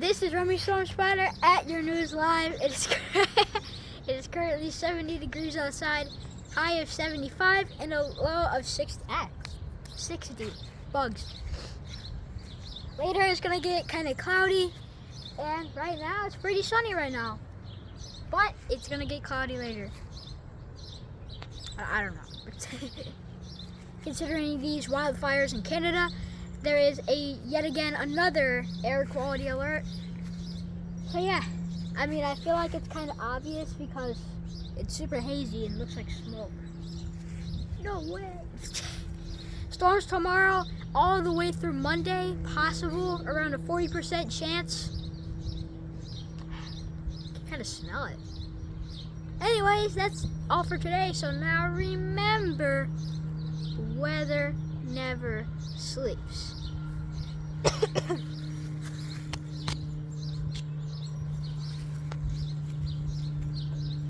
This is Remy Storm Spider at your news live. It is currently 70 degrees outside, high of 75 and a low of 60 bugs. Later it's gonna get kind of cloudy, and right now it's pretty sunny right now, but it's gonna get cloudy later. I don't know. Considering these wildfires in Canada, there is yet again another air quality alert. So yeah, I mean, I feel like it's kind of obvious because it's super hazy and looks like smoke. No way. Storms tomorrow all the way through Monday, possible around a 40% chance. I can kind of smell it. Anyways, that's all for today. So now remember, weather never sleeps.